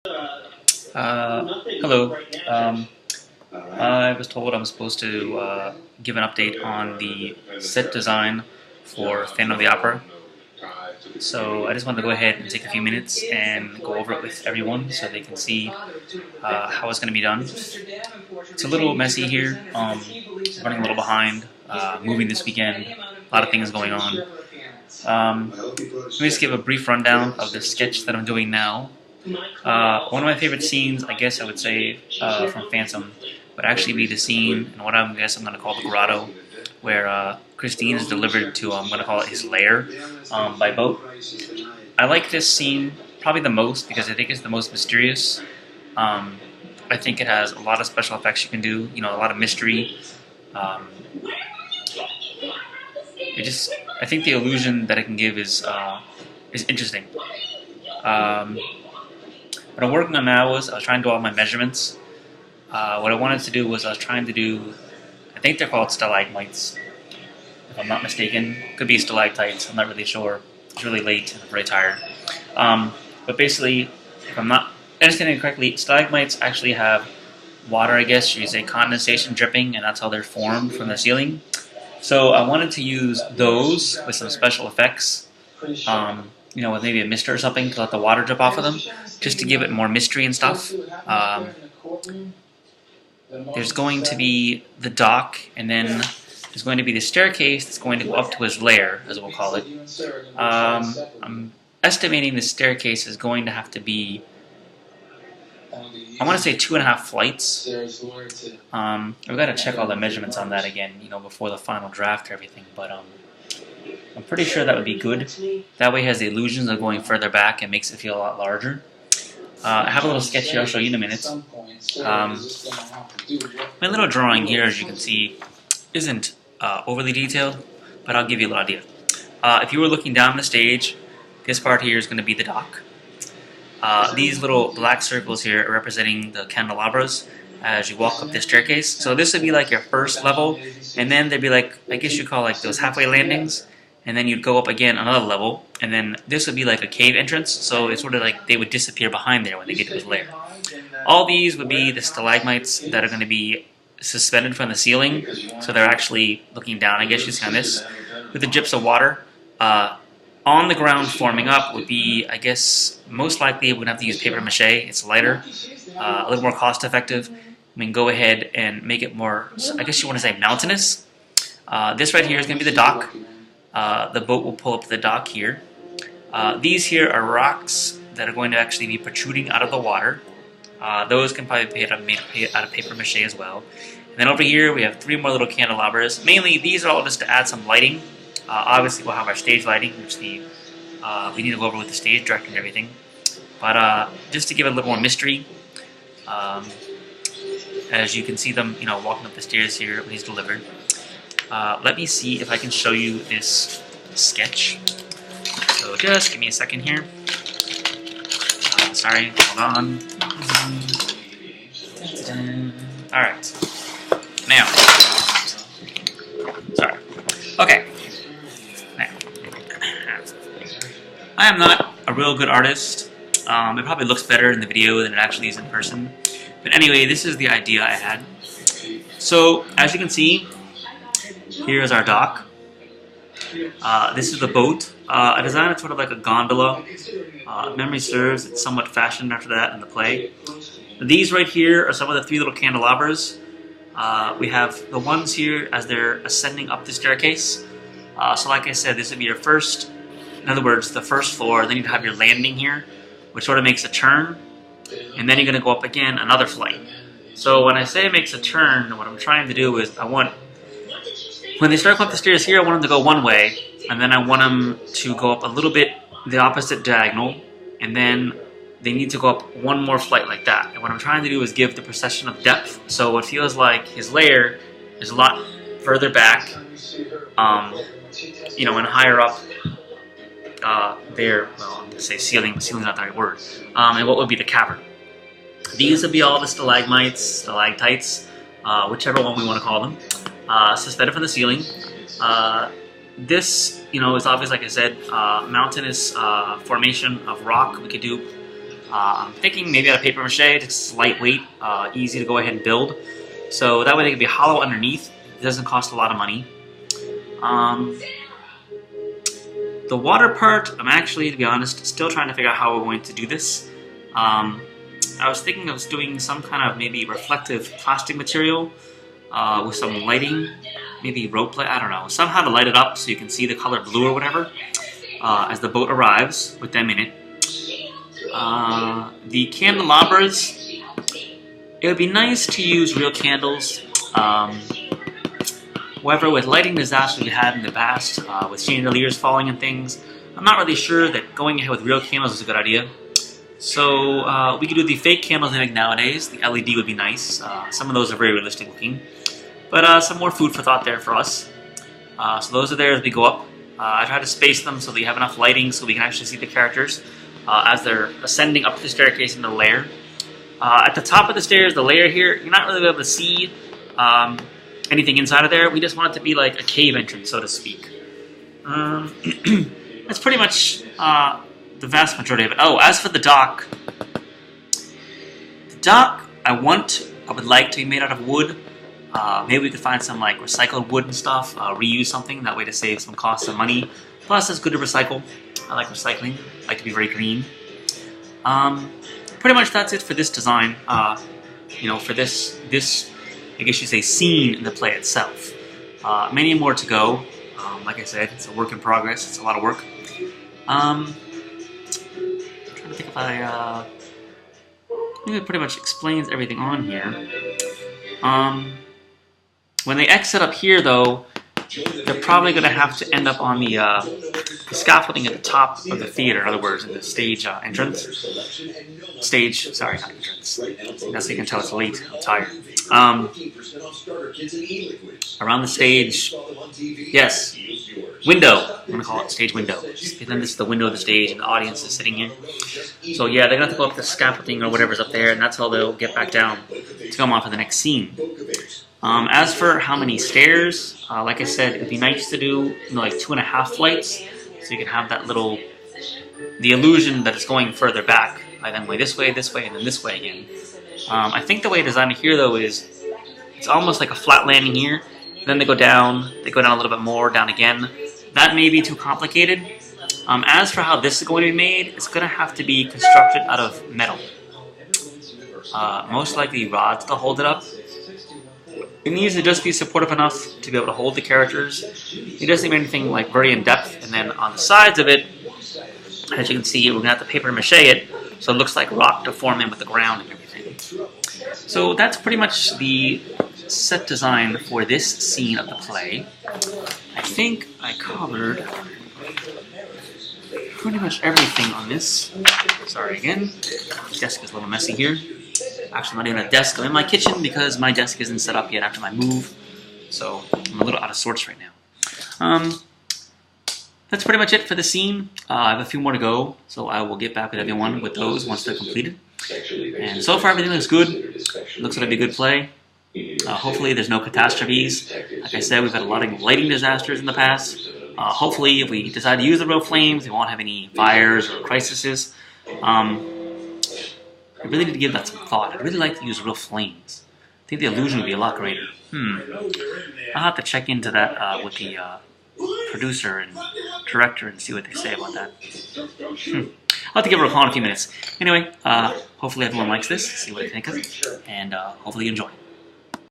Hello. I was told I'm supposed to give an update on the set design for Phantom of the Opera. So I just wanted to go ahead and take a few minutes and go over it with everyone so they can see how it's going to be done. It's a little messy here, running a little behind, moving this weekend, a lot of things going on. Let me just give a brief rundown of the sketch that I'm doing now. One of my favorite scenes, I guess I would say, from Phantom would actually be the scene in what I'm going to call the grotto, where Christine is delivered to, I'm going to call it his lair, by boat. I like this scene probably the most because I think it's the most mysterious. I think it has a lot of special effects you can do, a lot of mystery. I think the illusion that it can give is interesting. What I'm working on now is I was trying to do all my measurements. What I wanted to do was I was trying to do, I think they're called stalagmites, if I'm not mistaken. Could be stalactites, I'm not really sure. It's really late and I'm very tired. But basically, if I'm not understanding correctly, stalagmites actually have water, I guess. You say condensation dripping, and that's how they're formed from the ceiling. So I wanted to use those with some special effects. With maybe a mister or something to let the water drip off of them, just to give it more mystery and stuff. There's going to be the dock, and then there's going to be the staircase that's going to go up to his lair, as we'll call it. I'm estimating the staircase is going to have to be, I want to say 2.5 flights. I've got to check all the measurements on that again, before the final draft or everything, but I'm pretty sure that would be good. That way it has the illusions of going further back and makes it feel a lot larger. I have a little sketch here I'll show you in a minute. My little drawing here, as you can see, isn't overly detailed, but I'll give you a little idea. If you were looking down the stage, this part here is going to be the dock. These little black circles here are representing the candelabras as you walk up the staircase. So this would be like your first level, and then there'd be like, I guess you call like those halfway landings, and then you'd go up again another level, and then this would be like a cave entrance, so it's sort of like they would disappear behind there when they get to his lair. All these would be the stalagmites that are going to be suspended from the ceiling, so they're actually looking down, I guess you see on this, with the drips of water. On the ground forming up would be, I guess, most likely we're going to have to use paper mache. It's lighter, a little more cost effective. We can go ahead and make it more, I guess you want to say mountainous. This right here is going to be the dock. The boat will pull up to the dock here. These here are rocks that are going to actually be protruding out of the water. Those can probably be made out of paper mache as well. And then over here we have 3 more little candelabras. Mainly these are all just to add some lighting. Obviously we'll have our stage lighting, which we need to go over with the stage director and everything. But just to give it a little more mystery, as you can see them, walking up the stairs here when he's delivered. Let me see if I can show you this sketch. So just give me a second here. Sorry, hold on. Alright. Now. Sorry. Okay. Now. I am not a real good artist. It probably looks better in the video than it actually is in person. But anyway, this is the idea I had. So, as you can see, here is our dock. This is the boat. I designed it sort of like a gondola. If memory serves, it's somewhat fashioned after that in the play. These right here are some of the 3 little candelabras. We have the ones here as they're ascending up the staircase. So like I said, this would be your first, in other words, the first floor. Then you'd have your landing here, which sort of makes a turn. And then you're going to go up again another flight. So when I say it makes a turn, what I'm trying to do is when they start going up the stairs here, I want them to go one way, and then I want them to go up a little bit the opposite diagonal, and then they need to go up one more flight like that. And what I'm trying to do is give the procession of depth, so it feels like his lair is a lot further back, and higher up there, well, I'm going to say ceiling, but ceiling's not the right word, and what would be the cavern. These would be all the stalagmites, stalactites, whichever one we want to call them. Suspended from the ceiling. This, is obviously, like I said, mountainous formation of rock. We could do I'm thinking maybe out of paper mache. It's lightweight, easy to go ahead and build. So that way they can be hollow underneath. It doesn't cost a lot of money. The water part, I'm actually, to be honest, still trying to figure out how we're going to do this. I was thinking of doing some kind of maybe reflective plastic material with some lighting, maybe rope light, I don't know, somehow to light it up so you can see the color blue or whatever as the boat arrives with them in it. The candelabras, it would be nice to use real candles. However, with lighting disasters we had in the past, with chandeliers falling and things, I'm not really sure that going ahead with real candles is a good idea. So we could do the fake candles they make nowadays. The LED would be nice. Some of those are very realistic looking. But some more food for thought there for us. So those are there as we go up. I try to space them so that you have enough lighting so we can actually see the characters as they're ascending up the staircase in the lair. At the top of the stairs, the lair here, you're not really able to see anything inside of there. We just want it to be like a cave entrance, so to speak. That's pretty much the vast majority of it. Oh, as for the dock I would like to be made out of wood. Maybe we could find some like recycled wood and stuff, reuse something, that way to save some costs and money. Plus, it's good to recycle. I like recycling. I like to be very green. Pretty much that's it for this design. For this, I guess you say, scene in the play itself. Many more to go. Like I said, it's a work in progress. It's a lot of work. I'm trying to think if I think it pretty much explains everything on here. When they exit up here, though, they're probably going to have to end up on the scaffolding at the top of the theater. In other words, in the stage entrance. Sorry, not entrance. That's how you can tell it's late. I'm tired. Around the stage, yes, window. I'm going to call it stage window. And then this is the window of the stage, and the audience is sitting in. So yeah, they're going to have to go up the scaffolding or whatever's up there, and that's how they'll get back down to come on for the next scene. As for how many stairs, like I said, it'd be nice to do like 2.5 flights, so you can have that the illusion that it's going further back. I then way, and then this way again. I think the way I designed it here, though, is it's almost like a flat landing here. Then they go down a little bit more, down again. That may be too complicated. As for how this is going to be made, it's going to have to be constructed out of metal. Most likely rods to hold it up. It needs to just be supportive enough to be able to hold the characters. It doesn't need anything like very in depth. And then on the sides of it, as you can see, we're going to have to paper mache it so it looks like rock to form in with the ground and everything. So that's pretty much the set design for this scene of the play. I think I covered pretty much everything on this. Sorry again, the desk is a little messy here. Actually, I'm not even at a desk. I'm in my kitchen because my desk isn't set up yet after my move. So I'm a little out of sorts right now. That's pretty much it for the scene. I have a few more to go, so I will get back with everyone with those once they're completed. And so far, everything looks good. It looks like it'll be a good play. Hopefully, there's no catastrophes. Like I said, we've had a lot of lighting disasters in the past. Hopefully, if we decide to use the real flames, we won't have any fires or crises. I really need to give that some thought. I'd really like to use real flames. I think the illusion would be a lot greater. I'll have to check into that with the producer and director and see what they say about that. I'll have to give her a call in a few minutes. Anyway, hopefully everyone likes this, see what they think of it, and hopefully you enjoy.